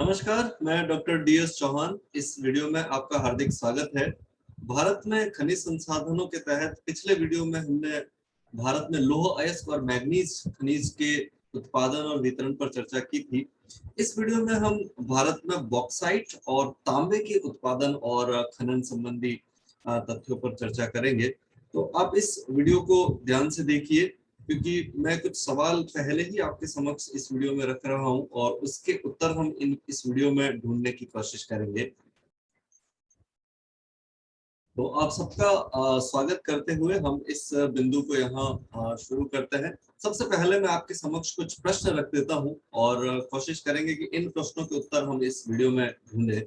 नमस्कार, मैं doctor DS Chauhan. इस वीडियो में आपका हार्दिक स्वागत है। भारत में खनिज संसाधनों के तहत पिछले वीडियो में हमने भारत में लौह अयस्क और मैग्नीज खनिज के उत्पादन और वितरण पर चर्चा की थी। इस वीडियो में हम भारत में बॉक्साइट और तांबे के उत्पादन और खनन संबंधी तथ्यों पर चर्चा करेंगे। तो आप इस वीडियो को ध्यान से देखिए, क्योंकि मैं कुछ सवाल पहले ही आपके समक्ष इस वीडियो में रख रहा हूं और उसके उत्तर हम इस वीडियो में ढूंढने की कोशिश करेंगे। तो आप सबका स्वागत करते हुए हम इस बिंदु को यहाँ शुरू करते हैं। सबसे पहले मैं आपके समक्ष कुछ प्रश्न रख देता हूं और कोशिश करेंगे कि इन प्रश्नों के उत्तर हम इस वीडियो में ढूंढें।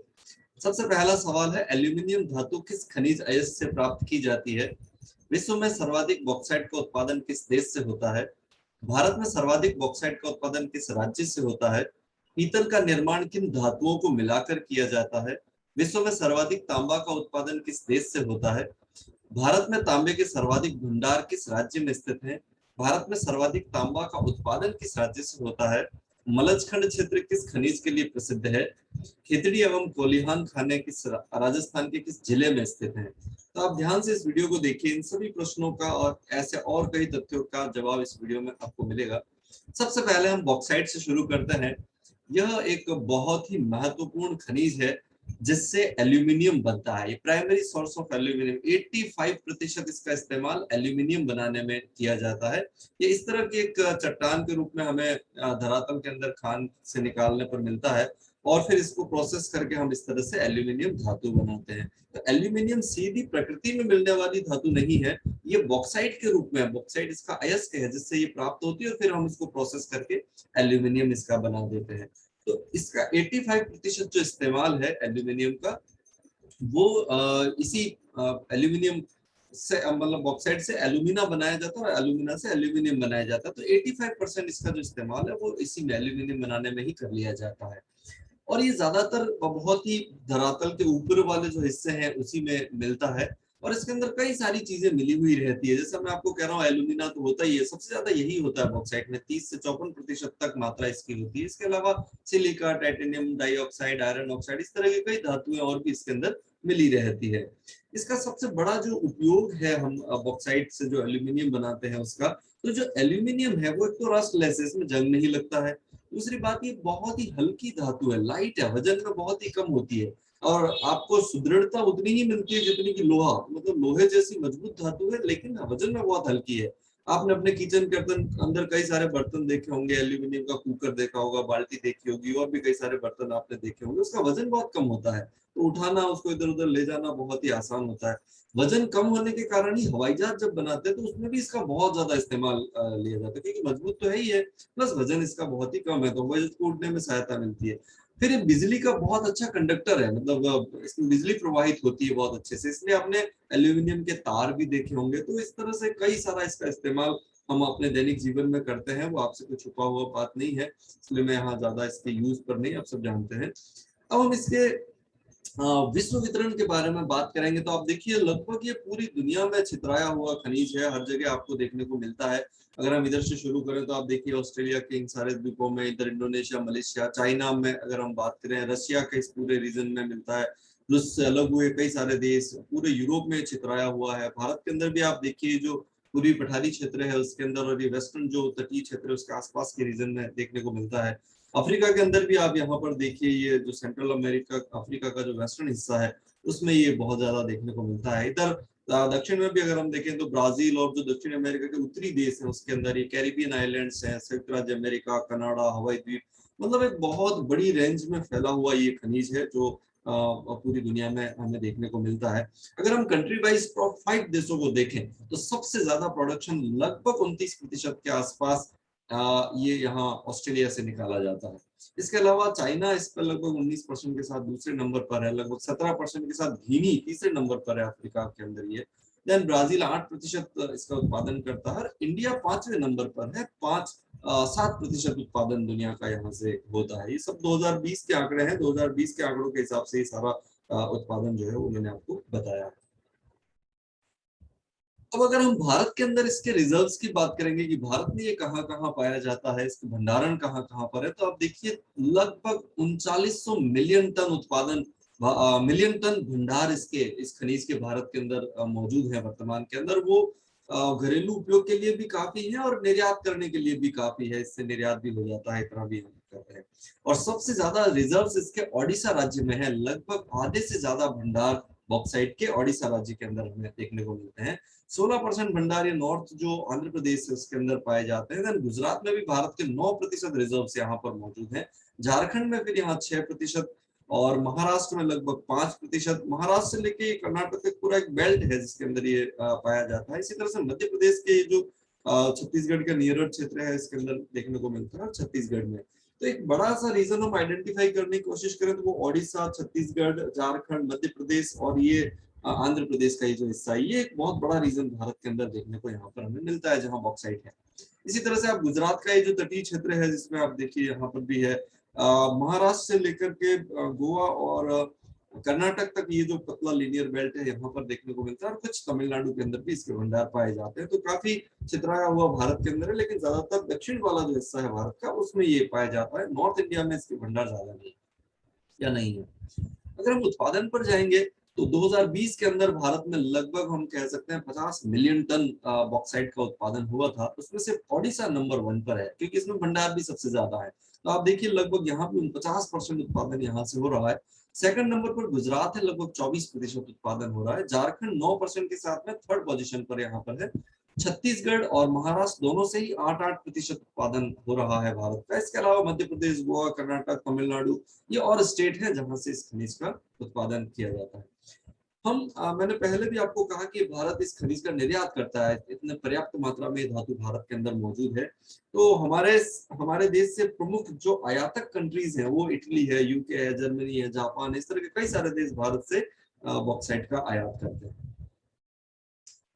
सबसे पहला सवाल है, एल्यूमिनियम धातु किस खनिज अयस्क से प्राप्त की जाती है? विश्व में सर्वाधिक बॉक्साइट का उत्पादन किस देश से होता है? भारत में सर्वाधिक बॉक्साइट का उत्पादन किस राज्य से होता है? पीतल का निर्माण किन धातुओं को मिलाकर किया जाता है? विश्व में सर्वाधिक तांबा का उत्पादन किस देश से होता है? भारत में तांबे के सर्वाधिक भंडार किस राज्य में स्थित हैं? भारत में सर्वाधिक तांबा का उत्पादन किस राज्य से होता है? मलजखंड क्षेत्र किस खनिज के लिए प्रसिद्ध है? खिचड़ी एवं कोलिहान खाने किस राजस्थान के किस जिले में स्थित है? तो आप ध्यान से इस वीडियो को देखिए। इन सभी प्रश्नों का और ऐसे और कई तथ्यों का जवाब इस वीडियो में आपको मिलेगा। सबसे पहले हम बॉक्साइट से शुरू करते हैं। यह एक बहुत ही महत्वपूर्ण खनिज है जिससे एल्यूमिनियम बनता है। ये प्राइमरी सोर्स ऑफ एल्यूमिनियम, 85% इसका इस्तेमाल एल्यूमिनियम बनाने में किया जाता है। ये इस तरह की एक चट्टान के रूप में हमें धरातल के अंदर खान से निकालने पर मिलता है और फिर इसको प्रोसेस करके हम इस तरह से एल्यूमिनियम धातु बनाते हैं। तो एल्यूमिनियम सीधी प्रकृति में मिलने वाली धातु नहीं है, ये बॉक्साइट के रूप में है। बॉक्साइट इसका अयस्क है जिससे ये प्राप्त होती है और फिर हम इसको प्रोसेस करके एल्यूमिनियम इसका बना देते हैं। तो इसका 85% जो इस्तेमाल है एल्यूमिनियम का, वो इसी एल्यूमिनियम से मतलब बॉक्साइट से एल्यूमिना बनाया जाता है और एल्यूमिना से एल्यूमिनियम बनाया जाता है। तो 85% इसका जो इस्तेमाल है वो इसी में एल्यूमिनियम बनाने में ही कर लिया जाता है। और ये ज्यादातर बहुत ही धरातल के ऊपर वाले जो हिस्से हैं उसी में मिलता है और इसके अंदर कई सारी चीजें मिली हुई रहती है। जैसे मैं आपको कह रहा हूँ, एल्यूमिना तो होता ही है, सबसे ज्यादा यही होता है बॉक्साइट में, 30 से 54% तक मात्रा इसकी होती है। इसके अलावा silica, titanium dioxide, iron oxide, इस तरह की कई धातुएं और भी इसके अंदर मिली रहती है। इसका सबसे बड़ा जो उपयोग है, हम बॉक्साइट से जो एल्यूमिनियम बनाते हैं उसका, तो जो एल्यूमिनियम है वो एक तो रस्टलेस है, इसमें जंग नहीं लगता है। दूसरी बात, ये बहुत ही हल्की धातु है, लाइट है, वजन में बहुत ही कम होती है और आपको सुदृढ़ता उतनी ही मिलती है जितनी की लोहा, मतलब लोहे जैसी मजबूत धातु है लेकिन वजन में बहुत हल्की है। आपने अपने किचन के अंदर कई सारे बर्तन देखे होंगे, एल्यूमिनियम का कुकर देखा होगा, बाल्टी देखी होगी और भी कई सारे बर्तन आपने देखे होंगे, उसका वजन बहुत कम होता है तो उठाना, उसको इधर उधर ले जाना बहुत ही आसान होता है। वजन कम होने के कारण ही हवाई जहाज जब बनाते हैं तो उसमें भी इसका बहुत ज्यादा इस्तेमाल लिया जाता है, क्योंकि मजबूत तो है ही है, प्लस वजन इसका बहुत ही कम है तो वजन को उड़ने में सहायता मिलती है। फिर ये बिजली का बहुत अच्छा कंडक्टर है, मतलब इसमें बिजली प्रवाहित होती है बहुत अच्छे से, इसलिए आपने एल्यूमिनियम के तार भी देखे होंगे। तो इस तरह से कई सारा इसका इस्तेमाल हम अपने दैनिक जीवन में करते हैं, वो आपसे कुछ छुपा हुआ बात नहीं है, इसलिए मैं यहाँ ज्यादा इसके यूज पर नहीं, आप सब जानते हैं। अब हम इसके विश्व वितरण के बारे में बात करेंगे तो आप देखिए, लगभग ये पूरी दुनिया में छितराया हुआ खनिज है, हर जगह आपको देखने को मिलता है। अगर हम इधर से शुरू करें तो आप देखिए ऑस्ट्रेलिया के इन सारे द्वीपों में, इधर इंडोनेशिया, मलेशिया, चाइना में अगर हम बात करें, रशिया के इस पूरे रीजन में मिलता है। रूस से अलग हुए कई सारे देश पूरे यूरोप में छितराया हुआ है। भारत के अंदर भी आप देखिए, जो पूरी पठारी क्षेत्र है उसके अंदर और ये वेस्टर्न जो तटीय क्षेत्र है उसके आसपास के रीजन में देखने को मिलता है। अफ्रीका के अंदर भी आप यहाँ पर देखिए, ये जो सेंट्रल अमेरिका अफ्रीका का जो वेस्टर्न हिस्सा है उसमें ये बहुत ज्यादा देखने को मिलता है। इधर दक्षिण में भी अगर हम देखें तो ब्राजील और जो दक्षिण अमेरिका के उत्तरी देश है उसके अंदर ये कैरिबियन आइलैंड्स हैं, संयुक्त राज्य अमेरिका, कनाडा, हवाई द्वीप, मतलब एक बहुत बड़ी रेंज में फैला हुआ ये खनिज है जो पूरी दुनिया में हमें देखने को मिलता है। अगर हम कंट्री वाइज टॉप 5 देशों को देखें तो सबसे ज्यादा प्रोडक्शन लगभग 29% के आसपास ये यहाँ ऑस्ट्रेलिया से निकाला जाता है। इसके अलावा चाइना इस पर लगभग 19% के साथ दूसरे नंबर पर है, लगभग 17% के साथ घीनी तीसरे नंबर पर है अफ्रीका के अंदर ये। देन ब्राजील 8% इसका उत्पादन करता है। इंडिया 5वें नंबर पर है, 7% उत्पादन दुनिया का यहाँ से होता है। ये सब 2020 के आंकड़े हैं, 2020 के आंकड़ों के हिसाब से ये सारा उत्पादन जो है वो मैंने आपको बताया है। अब अगर हम भारत के अंदर इसके रिजर्व्स की बात करेंगे कि भारत में ये कहाँ कहाँ पाया जाता है, इसके भंडारण कहाँ कहाँ पर है, तो आप देखिए लगभग 3900 मिलियन टन उत्पादन, मिलियन टन भंडार इसके इस खनिज के भारत के अंदर मौजूद है वर्तमान के अंदर। वो घरेलू उपयोग के लिए भी काफी है और निर्यात करने के लिए भी काफी है, इससे निर्यात भी हो जाता है, इतना भी हम कहते हैं। और सबसे ज्यादा रिजर्व्स इसके ओडिशा राज्य में है, लगभग आधे से ज्यादा भंडार बॉक्साइट के ओडिशा राज्य के अंदर हमें देखने को मिलते हैं। 16% भंडार ये नॉर्थ जो आंध्र प्रदेश है उसके अंदर पाए जाते हैं। गुजरात में भी भारत के 9% रिजर्व यहाँ पर मौजूद है। झारखंड में फिर यहाँ 6% और महाराष्ट्र में लगभग 5%। महाराष्ट्र से लेके कर्नाटक तक पूरा एक बेल्ट है जिसके अंदर ये पाया जाता है। इसी तरह से मध्य प्रदेश के जो छत्तीसगढ़ का नियर क्षेत्र है इसके अंदर देखने को मिलता है छत्तीसगढ़ में। तो एक बड़ा सा रीजन हम आइडेंटिफाई करने की कोशिश करें तो वो ओडिशा, छत्तीसगढ़, झारखंड, मध्य प्रदेश और ये आंध्र प्रदेश का ये जो हिस्सा है, ये एक बहुत बड़ा रीजन भारत के अंदर देखने को यहाँ पर हमें मिलता है जहाँ बॉक्साइट है। इसी तरह से आप गुजरात का ये जो तटीय क्षेत्र है जिसमें आप देखिए यहाँ पर भी है महाराष्ट्र से लेकर के गोवा और कर्नाटक तक ये जो पतला लीनियर बेल्ट है यहाँ पर देखने को मिलता है, और कुछ तमिलनाडु के अंदर भी इसके भंडार पाए जाते हैं। तो काफी छितराया हुआ भारत के अंदर है, लेकिन ज्यादातर दक्षिण वाला जो हिस्सा है भारत का उसमें ये पाया जाता है। नॉर्थ इंडिया में इसके भंडार ज्यादा नहीं या नहीं है। अगर हम उत्पादन पर जाएंगे तो 2020 के अंदर भारत में लगभग हम कह सकते हैं 50 मिलियन टन बॉक्साइट का उत्पादन हुआ था। उसमें से ओडिशा नंबर 1 पर है क्योंकि इसमें भंडार भी सबसे ज्यादा है। तो आप देखिए लगभग यहाँ पे 49% उत्पादन यहाँ से हो रहा है। सेकंड नंबर पर गुजरात है, लगभग 24% उत्पादन हो रहा है। झारखंड 9% के साथ में थर्ड पोजीशन पर यहाँ पर है। छत्तीसगढ़ और महाराष्ट्र दोनों से ही 8-8% उत्पादन हो रहा है भारत का। इसके अलावा मध्य प्रदेश, गोवा, कर्नाटक, तमिलनाडु ये और स्टेट है जहां से इस खनिज का उत्पादन किया जाता है। मैंने पहले भी आपको कहा कि भारत इस खनिज का निर्यात करता है, इतने पर्याप्त मात्रा में धातु भारत के अंदर मौजूद है। तो हमारे देश से प्रमुख जो आयातक कंट्रीज हैं वो इटली है, यूके है, जर्मनी है, जापान, इस तरह के कई सारे देश भारत से बॉक्साइट का आयात करते हैं।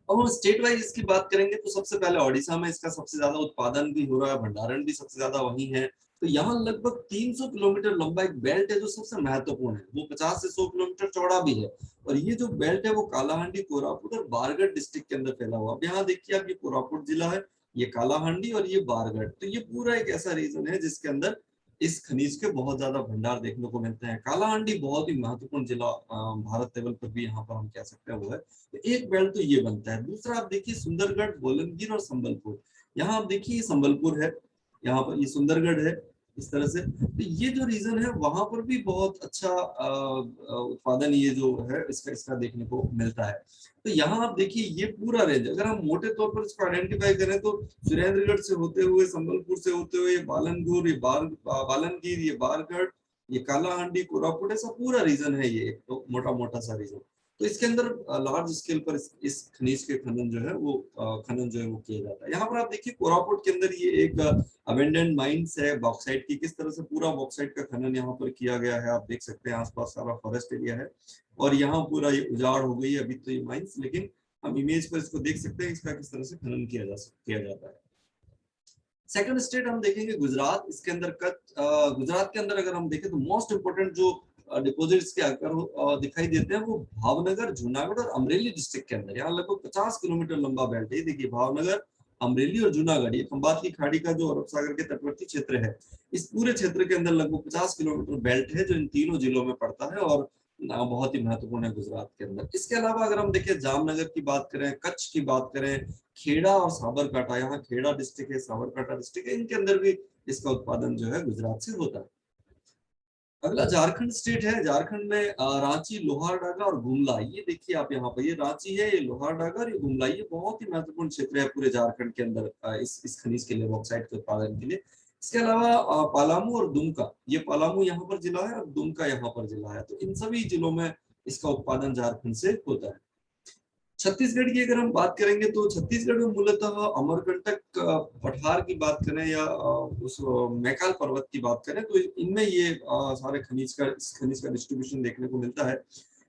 अब हम स्टेट वाइज इसकी बात करेंगे तो सबसे पहले ओडिशा में इसका सबसे ज्यादा उत्पादन भी हो रहा है, भंडारण भी सबसे ज्यादा वहीं है। तो यहाँ लगभग 300 किलोमीटर लंबा एक बेल्ट है जो सबसे महत्वपूर्ण है। वो 50 से 100 किलोमीटर चौड़ा भी है। और ये जो बेल्ट है वो कालाहांडी, कोरापुट और बारगढ़ डिस्ट्रिक्ट के अंदर फैला हुआ। अब यहाँ देखिए आप, ये कोरापुट जिला है, ये कालाहांडी और ये बारगढ़। तो ये पूरा एक ऐसा रीजन है जिसके अंदर इस खनिज के बहुत ज्यादा भंडार देखने को मिलते हैं। कालाहांडी बहुत ही महत्वपूर्ण जिला भारत लेवल पर भी यहाँ पर हम कह सकते हैं वो है। तो एक बेल्ट तो ये बनता है। दूसरा आप देखिए सुंदरगढ़, बोलनगिर और संबलपुर। यहाँ आप देखिए संबलपुर है, यहाँ पर ये सुंदरगढ़ है, इस तरह से। तो ये जो रीजन है वहां पर भी बहुत अच्छा उत्पादन ये जो है इसका देखने को मिलता है। तो यहाँ आप देखिए ये पूरा रेंज, अगर हम मोटे तौर पर इसको आइडेंटिफाई करें तो सुरेंद्रगढ़ से होते हुए, संबलपुर से होते हुए, बालनगुर, ये बालनगिर, ये बारगढ़, ये कालाहांडी, कोरापुट, ऐसा पूरा रीजन है ये, तो मोटा मोटा सा रीजन। तो इसके अंदर लार्ज स्केल पर इस खनिज के खनन जो है वो किया जाता है। यहाँ पर आप देखिए कोरापुट के अंदर ये एक अबेंडेंट माइंस है बॉक्साइट की। किस तरह से पूरा बॉक्साइट का खनन यहाँ पर किया गया है आप देख सकते हैं। आसपास सारा फॉरेस्ट एरिया है और यहाँ पूरा ये उजाड़ हो गई है अभी तो ये माइंस, लेकिन हम इमेज पर इसको देख सकते हैं इसका किस तरह से खनन किया जाता है। सेकंड स्टेट हम देखेंगे गुजरात। इसके अंदर गुजरात के अंदर अगर हम देखें तो मोस्ट इंपोर्टेंट जो डिपॉजिट्स के आकर दिखाई देते हैं वो भावनगर, जूनागढ़ और अमरेली डिस्ट्रिक्ट के अंदर। यहाँ लगभग 50 किलोमीटर लंबा बेल्ट है। देखिए भावनगर, अमरेली और जूनागढ़, ये खंबात की खाड़ी का जो अरब सागर के तटवर्ती क्षेत्र है, इस पूरे क्षेत्र के अंदर लगभग 50 किलोमीटर बेल्ट है जो इन तीनों जिलों में पड़ता है और बहुत ही महत्वपूर्ण है गुजरात के अंदर। इसके अलावा अगर हम देखें जामनगर की बात करें, कच्छ की बात करें, खेड़ा और साबरकांठा, यहाँ खेड़ा डिस्ट्रिक्ट है, साबरकांठा डिस्ट्रिक्ट है, इनके अंदर भी इसका उत्पादन जो है गुजरात से होता है। अगला झारखंड स्टेट है। झारखंड में रांची, लोहारडागा और गुमला, ये देखिए आप यहाँ पर, ये रांची है, ये लोहारडागा और ये गुमला, ये बहुत ही महत्वपूर्ण क्षेत्र है पूरे झारखंड के अंदर इस खनिज के लिए, बॉक्साइट के उत्पादन के लिए। इसके अलावा पलामू और दुमका, ये पलामू यहाँ पर जिला है और दुमका यहाँ पर जिला है। तो इन सभी जिलों में इसका उत्पादन झारखंड से होता है। छत्तीसगढ़ की अगर हम बात करेंगे तो छत्तीसगढ़ में मूलतः अमरकंटक पठार की बात करें या उस मैकाल पर्वत की बात करें तो इनमें ये सारे खनिज का डिस्ट्रीब्यूशन देखने को मिलता है।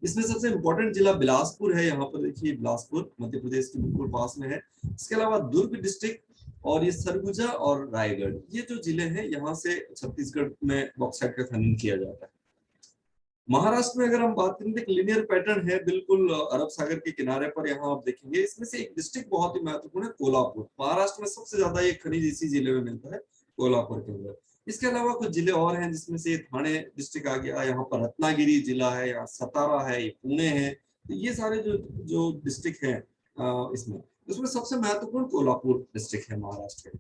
इसमें सबसे इंपॉर्टेंट जिला बिलासपुर है। यहाँ पर देखिए बिलासपुर मध्य प्रदेश के बिल्कुल पास में है। इसके अलावा दुर्ग डिस्ट्रिक्ट और ये सरगुजा और रायगढ़, ये जो जिले हैं यहाँ से छत्तीसगढ़ में बॉक्साइट का खनन किया जाता है। महाराष्ट्र में अगर हम बात करें तो लिनियर पैटर्न है, बिल्कुल अरब सागर के किनारे पर। यहाँ आप देखेंगे इसमें से एक डिस्ट्रिक्ट बहुत ही महत्वपूर्ण है, कोल्हापुर। महाराष्ट्र में सबसे ज्यादा ये खनिज इसी जिले में मिलता है, कोल्हापुर के अंदर। इसके अलावा कुछ जिले और हैं जिसमें से थाने डिस्ट्रिक्ट आ गया, यहाँ पर रत्नागिरी जिला है, यहाँ सतारा है, ये पुणे है। तो ये सारे जो जो डिस्ट्रिक्ट हैं इसमें उसमें सबसे महत्वपूर्ण कोल्हापुर डिस्ट्रिक्ट है महाराष्ट्र के।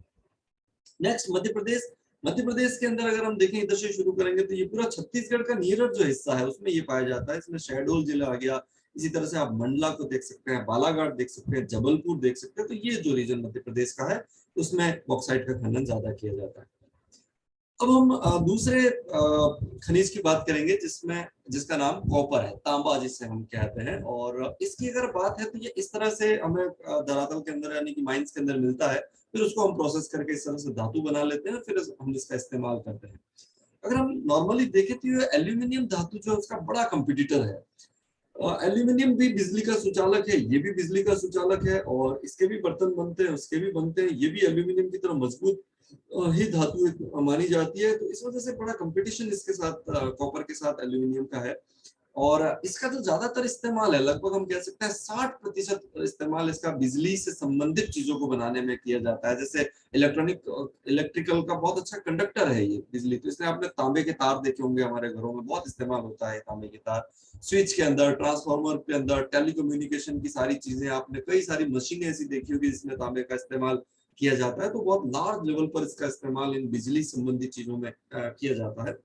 नेक्स्ट मध्य प्रदेश। मध्य प्रदेश के अंदर अगर हम देखें, इधर से शुरू करेंगे तो ये पूरा छत्तीसगढ़ का नियरर जो हिस्सा है उसमें ये पाया जाता है। इसमें शहडोल जिला आ गया, इसी तरह से आप मंडला को देख सकते हैं, बालाघाट देख सकते हैं, जबलपुर देख सकते हैं। तो ये जो रीजन मध्य प्रदेश का है उसमें बॉक्साइट का खनन ज्यादा किया जाता है। अब हम दूसरे खनिज की बात करेंगे जिसमें जिसका नाम कॉपर है, तांबा जिसे हम कहते हैं। और इसकी अगर बात है तो ये इस तरह से हमें धरातल के अंदर यानी कि माइंस के अंदर मिलता है, फिर उसको हम प्रोसेस करके इस तरह से धातु बना लेते हैं, फिर हम इसका इस्तेमाल करते हैं। अगर हम नॉर्मली देखें तो ये एल्यूमिनियम धातु जो है उसका बड़ा कंपिटिटर है। एल्यूमिनियम भी बिजली का सुचालक है, ये भी बिजली का सुचालक है, और इसके भी बर्तन बनते हैं, उसके भी बनते हैं। ये भी एल्यूमिनियम की तरह मजबूत ही धातु मानी जाती है। तो इस वजह से बड़ा कंपटीशन इसके साथ, कॉपर के साथ एल्यूमिनियम का है। और इसका जो ज्यादातर इस्तेमाल है, लगभग हम कह सकते हैं 60% इस्तेमाल इसका बिजली से संबंधित चीजों को बनाने में किया जाता है। जैसे इलेक्ट्रिकल का बहुत अच्छा कंडक्टर है ये बिजली, तो इसलिए आपने तांबे के तार देखे होंगे, हमारे घरों में बहुत इस्तेमाल होता है तांबे के तार। स्विच के अंदर, ट्रांसफार्मर के अंदर, टेलीकम्युनिकेशन की सारी चीजें, आपने कई सारी मशीनें ऐसी देखी होगी जिसमें तांबे का इस्तेमाल किया जाता है। तो बहुत लार्ज लेवल पर इसका इस्तेमाल इन बिजली संबंधी चीजों में किया जाता है।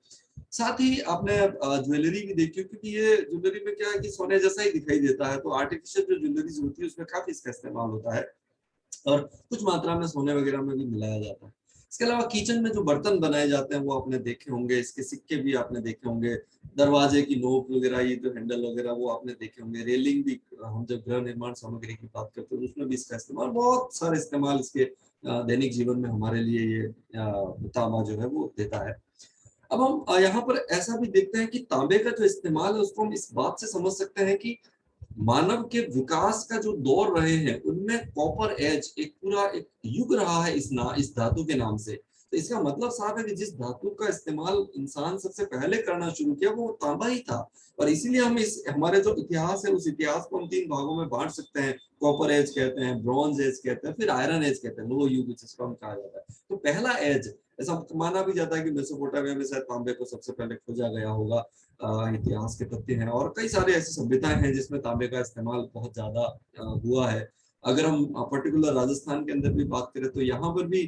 साथ ही आपने ज्वेलरी भी देखी हो, क्योंकि ये ज्वेलरी में क्या है कि सोने जैसा ही दिखाई देता है, तो आर्टिफिशियल जो ज्वेलरीज होती है उसमें काफी इसका इस्तेमाल होता है, और कुछ मात्रा में सोने वगैरह में भी मिलाया जाता है। इसके अलावा किचन में जो बर्तन बनाए जाते हैं वो आपने देखे होंगे, इसके सिक्के भी आपने देखे होंगे, दरवाजे की नोक वगैरह, ये जो हैंडल वगैरह वो आपने देखे होंगे, रेलिंग भी। हम जब गृह निर्माण सामग्री की बात करते हैं उसमें भी इसका इस्तेमाल, बहुत सारे इस्तेमाल इसके दैनिक जीवन में हमारे लिए ये तांबा जो है वो देता है। अब हम यहाँ पर ऐसा भी देखते हैं कि तांबे का जो इस्तेमाल है उसको हम इस बात से समझ सकते हैं कि मानव के विकास का जो दौर रहे हैं उनमें कॉपर एज एक पूरा एक युग रहा है इस धातु के नाम से। तो इसका मतलब साफ है कि जिस धातु का इस्तेमाल इंसान सबसे पहले करना शुरू किया वो तांबा ही था। और इसीलिए हम इस हमारे जो इतिहास है उस इतिहास को हम 3 भागों में बांट सकते हैं। कॉपर एज कहते हैं, ब्रॉन्ज एज कहते हैं, फिर आयरन एज कहते हैं, लोह युग जिसको हम कहा जाता है। तो पहला एज, ऐसा माना भी जाता है कि मेसोपोटामिया में शायद तांबे को सबसे पहले खोजा गया होगा। इतिहास के तथ्य हैं, और कई सारे ऐसी सभ्यताएं हैं जिसमें तांबे का इस्तेमाल बहुत ज्यादा हुआ है। अगर हम पर्टिकुलर राजस्थान के अंदर भी बात करें तो यहाँ पर भी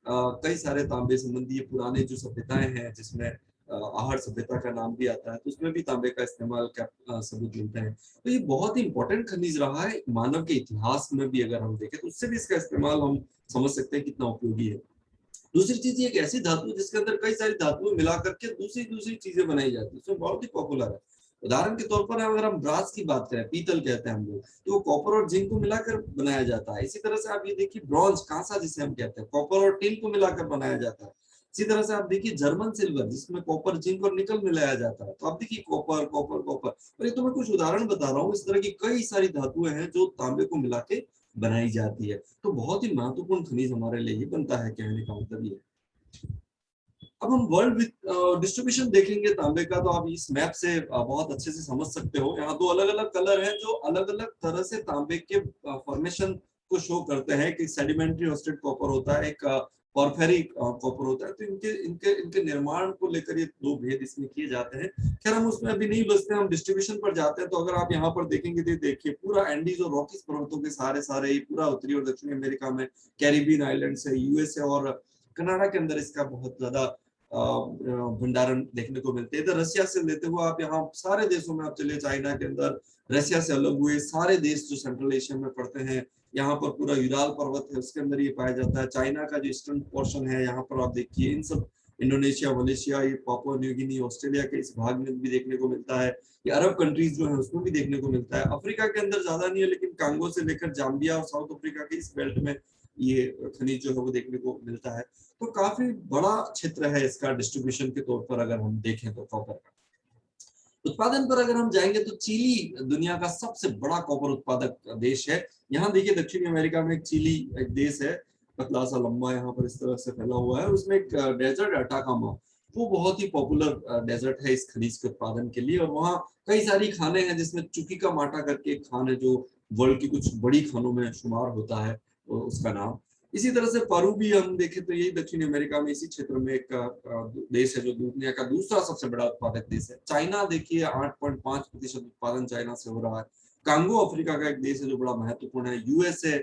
कई सारे तांबे संबंधी पुराने जो सभ्यताएं हैं, जिसमें आहड़ सभ्यता का नाम भी आता है, तो उसमें भी तांबे का इस्तेमाल का सबूत मिलते हैं। तो ये बहुत ही इंपॉर्टेंट खनिज रहा है मानव के इतिहास में भी। अगर हम देखें तो उससे भी इसका इस्तेमाल हम समझ सकते हैं कितना उपयोगी है। दूसरी चीज एक ऐसी धातु जिसके अंदर कई सारी धातुएं मिला करके दूसरी दूसरी चीजें बनाई जाती है, उसमें बहुत ही पॉपुलर है। उदाहरण के तौर पर अगर हम ब्रास की बात करें, पीतल कहते हैं हम लोग, तो वो कॉपर और जिंक को मिलाकर बनाया जाता है। इसी तरह से आप ये देखिए ब्रॉन्ज, कांसा जिसे हम कहते हैं, कॉपर और टिन को मिलाकर बनाया जाता है। इसी तरह से आप देखिए जर्मन सिल्वर, जिसमें कॉपर, जिंक और निकल मिलाया जाता है। तो आप देखिए कॉपर कॉपर कॉपर, और ये तो मैं कुछ उदाहरण बता रहा हूँ। इस तरह की कई सारी धातुएं हैं जो तांबे को मिला के बनाई जाती है। तो बहुत ही महत्वपूर्ण खनिज हमारे लिए ही बनता है, कहने का मतलब ये। अब हम वर्ल्ड डिस्ट्रीब्यूशन देखेंगे तांबे का, तो आप इस मैप से बहुत अच्छे से समझ सकते हो। यहाँ 2 अलग अलग कलर हैं जो अलग अलग तरह से तांबे के फॉर्मेशन को शो करते हैं। कि सेडिमेंट्री होस्टेड कॉपर होता है, एक पॉर्फेरी कॉपर होता है। तो इनके इनके इनके निर्माण को लेकर ये 2 भेद इसमें किए जाते हैं। खैर हम उसमें अभी नहीं बसते, हम डिस्ट्रीब्यूशन पर जाते हैं। तो अगर आप यहाँ पर देखेंगे तो देखिए पूरा एंडीज और रॉकीज पर्वतों के सारे सारे पूरा उत्तरी और दक्षिणी अमेरिका में, कैरिबियन आइलैंड से, यूएसए और कनाडा के अंदर इसका बहुत ज्यादा भंडारण देखने को मिलते हैं। इधर रसिया से लेते हुए आप यहाँ सारे देशों में आप चलिए, चाइना के अंदर, रसिया से अलग हुए सारे देश जो सेंट्रल एशिया में पड़ते हैं, यहाँ पर पूरा यूराल पर्वत है उसके अंदर ये पाया जाता है। चाइना का जो ईस्टर्न पोर्शन है यहाँ पर आप देखिए, इन सब इंडोनेशिया, मलेशिया, ये पापुआ न्यू गिनी, ऑस्ट्रेलिया के इस भाग में भी देखने को मिलता है। ये अरब कंट्रीज जो है उसमें भी देखने को मिलता है। अफ्रीका के अंदर ज्यादा नहीं है, लेकिन कांगो से लेकर जाम्बिया और साउथ अफ्रीका के इस बेल्ट में ये खनिज जो है वो देखने को मिलता है। तो काफी बड़ा क्षेत्र है इसका डिस्ट्रीब्यूशन के तौर पर अगर हम देखें तो। कॉपर का उत्पादन पर अगर हम जाएंगे तो चिली दुनिया का सबसे बड़ा कॉपर उत्पादक देश है। यहाँ देखिए दक्षिणी अमेरिका में एक चिली एक देश है, पतला सा लंबा, यहाँ पर इस तरह से फैला हुआ है। उसमें एक डेजर्ट अटाकामा, वो बहुत ही पॉपुलर डेजर्ट है इस खनिज के उत्पादन के लिए। और वहाँ कई सारी खाने हैं, जिसमें चुकीका माटा करके एक खान है जो वर्ल्ड की कुछ बड़ी खानों में शुमार होता है उसका नाम। इसी तरह से पेरू भी हम देखें तो यही दक्षिण अमेरिका में इसी क्षेत्र में एक देश है जो दुनिया का दूसरा सबसे बड़ा उत्पादक देश है। चाइना देखिए 8.5% उत्पादन चाइना से हो रहा है। कांगो अफ्रीका का एक देश है जो बड़ा महत्वपूर्ण है। यूएसए,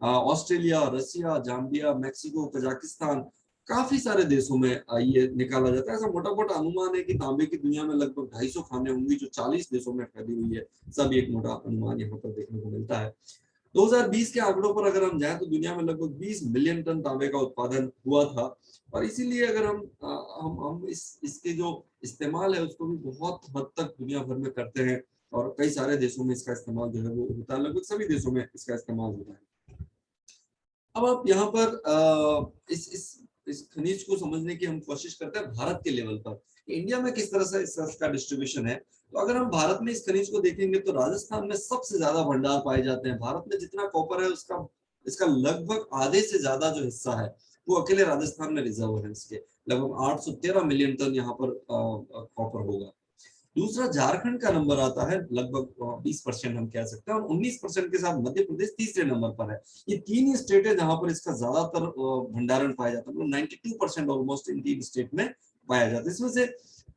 ऑस्ट्रेलिया, रसिया, जाम्बिया, मैक्सिको, कजाकिस्तान, काफी सारे देशों में ये निकाला जाता है। ऐसा मोटा मोटा अनुमान है कि तांबे की दुनिया में लगभग 250 खानें होंगी जो 40 देशों में फैली हुई है। सब एक मोटा अनुमान यहाँ पर देखने को मिलता है। 2020 के आंकड़ों पर अगर हम जाएं तो दुनिया में लगभग 20 मिलियन टन तांबे का उत्पादन हुआ था। और इसीलिए अगर हम इसके जो इस्तेमाल है उसको भी बहुत हद तक दुनिया भर में करते हैं। और कई सारे देशों में इसका इस्तेमाल जो है वो होता है, लगभग सभी देशों में इसका इस्तेमाल होता है। अब आप यहाँ पर इस खनिज को समझने की हम कोशिश करते हैं भारत के लेवल पर, इंडिया में किस तरह से इसका डिस्ट्रीब्यूशन है। तो अगर हम भारत में इस खनिज को देखेंगे तो राजस्थान में सबसे ज्यादा भंडार पाए जाते हैं। भारत में जितना कॉपर है उसका इसका लगभग आधे से ज्यादा जो हिस्सा है वो अकेले राजस्थान में रिजर्व है। इसके लगभग 813 मिलियन टन यहाँ पर कॉपर होगा। दूसरा झारखंड का नंबर आता है, लगभग 20% हम कह सकते हैं, और 19% के साथ मध्य प्रदेश तीसरे नंबर पर है। ये तीन ही स्टेट है जहां पर इसका ज्यादातर भंडारण पाया जाता है। 92% ऑलमोस्ट इन तीन स्टेट में पाया जाता है। इसमें से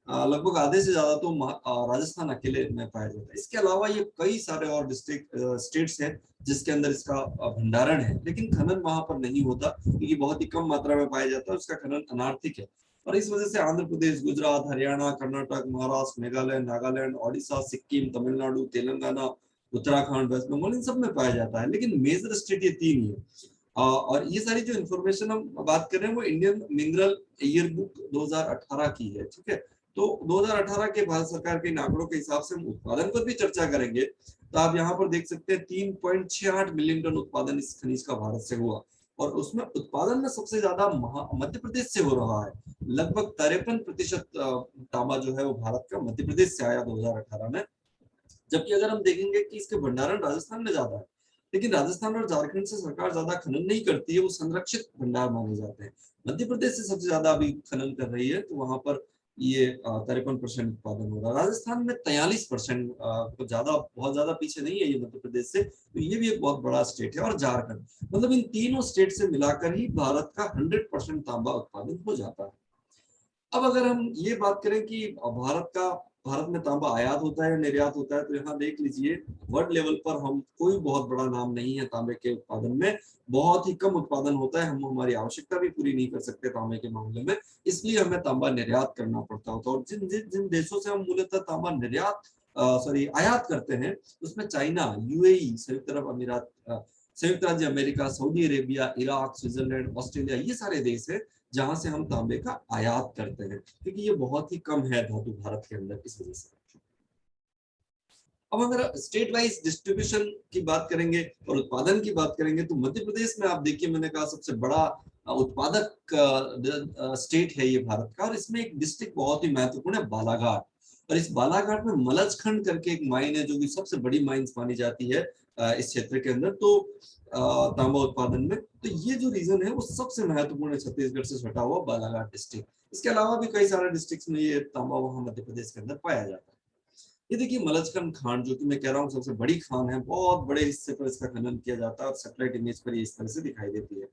लगभग आधे से ज्यादा तो राजस्थान अकेले में पाया जाता है। इसके अलावा ये कई सारे और डिस्ट्रिक्ट स्टेट्स हैं जिसके अंदर इसका भंडारण है, लेकिन खनन वहां पर नहीं होता क्योंकि बहुत ही कम मात्रा में पाया जाता है। उसका खनन अनार्थिक है। और इस वजह से आंध्र प्रदेश, गुजरात, हरियाणा, कर्नाटक, महाराष्ट्र, मेघालय, नागालैंड, ओडिशा, सिक्किम, तमिलनाडु, तेलंगाना, उत्तराखंड, वेस्ट बंगाल, इन सब में पाया जाता है। लेकिन मेजर स्टेट ये तीन ही है। और ये सारी जो इन्फॉर्मेशन हम बात कर रहे हैं वो इंडियन मिनरल ईयर बुक 2018 की है। ठीक है, तो 2018 के भारत सरकार के आंकड़ों के हिसाब से हम उत्पादन पर भी चर्चा करेंगे। तो आप यहाँ पर देख सकते हैं 3.68 मिलियन टन उत्पादन इस खनिज का भारत से हुआ। और उसमें उत्पादन में सबसे ज्यादा मध्य प्रदेश से हो रहा है। लगभग 53% तांबा जो है वो भारत का मध्य प्रदेश से आया 2018 में। जबकि अगर हम देखेंगे कि इसके भंडारण राजस्थान में ज्यादा है, लेकिन राजस्थान और झारखंड से सरकार ज्यादा खनन नहीं करती है, वो संरक्षित भंडार माने जाते हैं। मध्य प्रदेश से सबसे ज्यादा अभी खनन कर रही है, तो वहां पर ये 53% उत्पादन हो रहा है। राजस्थान में 43%, तो ज्यादा बहुत ज्यादा पीछे नहीं है ये मध्य प्रदेश से। तो ये भी एक बहुत बड़ा स्टेट है। और झारखंड, मतलब इन तीनों स्टेट से मिलाकर ही भारत का 100% तांबा उत्पादन हो जाता है। अब अगर हम ये बात करें कि भारत में तांबा आयात होता है या निर्यात होता है, तो यहाँ देख लीजिए वर्ल्ड लेवल पर हम कोई बहुत बड़ा नाम नहीं है तांबे के उत्पादन में। बहुत ही कम उत्पादन होता है। हम हमारी आवश्यकता भी पूरी नहीं कर सकते तांबे के मामले में, इसलिए हमें तांबा निर्यात करना पड़ता होता है। और जिन जिन जिन देशों से हम मूलतः तांबा आयात करते हैं, उसमें चाइना, यूएई, संयुक्त राज्य America, Saudi Arabia, Iraq, Switzerland, Australia, ये सारे देश है जहां से हम तांबे का आयात करते हैं, क्योंकि ये बहुत ही कम है धातु भारत के अंदर, इस वजह से। अब अगर स्टेट वाइज डिस्ट्रीब्यूशन की बात करेंगे और उत्पादन की बात करेंगे, तो मध्य प्रदेश में आप देखिए, मैंने कहा सबसे बड़ा उत्पादक स्टेट है ये भारत का। और इसमें एक डिस्ट्रिक्ट बहुत ही महत्वपूर्ण है, बालाघाट। और इस बालाघाट में मलजखंड करके एक माइन है जो कि सबसे बड़ी माइंस मानी जाती है इस क्षेत्र के अंदर, तो तांबा उत्पादन में। तो ये जो रीजन है वो सबसे महत्वपूर्ण है, छत्तीसगढ़ से सटा हुआ बालाघाट डिस्ट्रिक्ट। इसके अलावा भी कई सारे डिस्ट्रिक्ट में ये तांबा वहां मध्य प्रदेश के अंदर पाया जाता है। ये देखिए मलजखंड खान, जो कि मैं कह रहा हूँ सबसे बड़ी खान है, बहुत बड़े हिस्से पर इसका खनन किया जाता है और सैटेलाइट इमेज पर ये इस तरह से दिखाई देती है।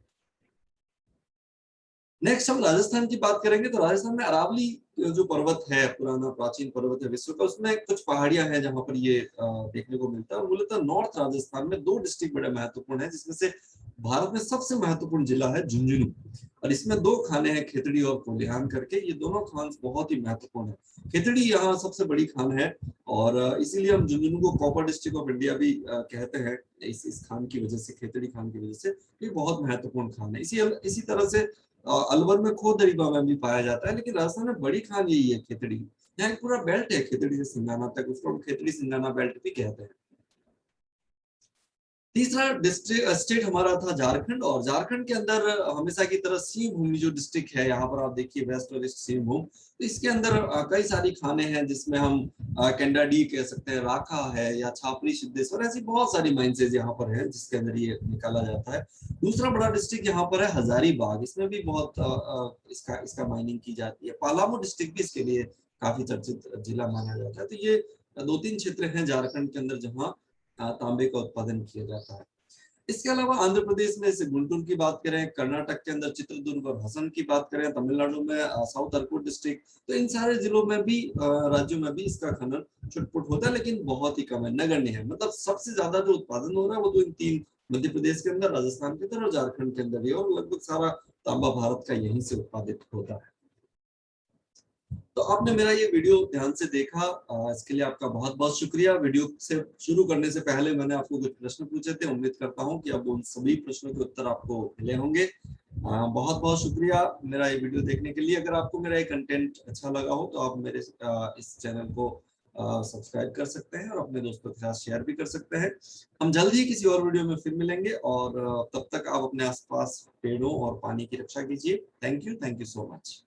नेक्स्ट हम राजस्थान की बात करेंगे, तो राजस्थान में अरावली जो पर्वत है, पुराना प्राचीन पर्वत है विश्व का, उसमें कुछ पहाड़ियां हैं जहां पर ये देखने को मिलता है। मूलतः नॉर्थ राजस्थान में दो डिस्ट्रिक्ट बड़े महत्वपूर्ण है, जिसमें से भारत में सबसे महत्वपूर्ण जिला है झुंझुनू। और इसमें दो खाने हैं, खेतड़ी और कोल्हान करके। ये दोनों खान बहुत ही महत्वपूर्ण है। खेतड़ी यहाँ सबसे बड़ी खान है, और इसीलिए हम झुंझुनू को कॉपर डिस्ट्रिक्ट ऑफ इंडिया भी कहते हैं, इस खान की वजह से, खेतड़ी खान की वजह से। ये बहुत महत्वपूर्ण खान है। इसी तरह से अलवर में खो दरीबा में भी पाया जाता है, लेकिन राजस्थान में बड़ी खान यही है, खेतड़ी। यहाँ एक पूरा बेल्ट है खेतड़ी से सिंगाना तक, उसको हम खेतड़ी सिंगाना बेल्ट भी कहते हैं। तीसरा डिस्ट्रिक्ट स्टेट हमारा था झारखंड, और झारखंड के अंदर हमेशा की तरह सिंहभूम जो डिस्ट्रिक्ट है, यहाँ पर आप देखिए वेस्ट और ईस्ट सिंहभूम, तो इसके अंदर कई सारी खाने हैं जिसमें हम केंडाडी कह सकते हैं, राखा है या छापरी सिद्धेश्वर, ऐसी बहुत सारी माइंसेज यहाँ पर हैं जिसके अंदर ये निकाला जाता है। दूसरा बड़ा डिस्ट्रिक्ट यहाँ पर है हजारीबाग, इसमें भी बहुत इसका इसका माइनिंग की जाती है। पालामू डिस्ट्रिक्ट भी इसके लिए काफी चर्चित जिला माना जाता है। तो ये दो तीन क्षेत्र हैं झारखंड के अंदर जहाँ तांबे का उत्पादन किया जाता है। इसके अलावा आंध्र प्रदेश में जैसे गुंटूर की बात करें, कर्नाटक के अंदर चित्रदुर्ग और हसन की बात करें, तमिलनाडु में साउथ अरकूट डिस्ट्रिक्ट, तो इन सारे जिलों में भी राज्यों में भी इसका खनन छुटपुट होता है, लेकिन बहुत ही कम है, नगण्य है। मतलब सबसे ज्यादा जो उत्पादन हो रहा है वो तो इन तीन, मध्य प्रदेश के अंदर, राजस्थान के अंदर और झारखंड के अंदर ही, और लगभग सारा तांबा भारत का यहीं से उत्पादित होता है। तो आपने मेरा ये वीडियो ध्यान से देखा, इसके लिए आपका बहुत बहुत शुक्रिया। वीडियो से शुरू करने से पहले मैंने आपको कुछ प्रश्न पूछे थे, उम्मीद करता हूं कि अब उन सभी प्रश्नों के उत्तर आपको मिले होंगे। बहुत बहुत शुक्रिया मेरा ये वीडियो देखने के लिए। अगर आपको मेरा ये कंटेंट अच्छा लगा हो तो आप मेरे इस चैनल को सब्सक्राइब कर सकते हैं और अपने दोस्तों के साथ शेयर भी कर सकते हैं। हम जल्द ही किसी और वीडियो में फिर मिलेंगे, और तब तक आप अपने आसपास पेड़ों और पानी की रक्षा कीजिए। Thank you so much.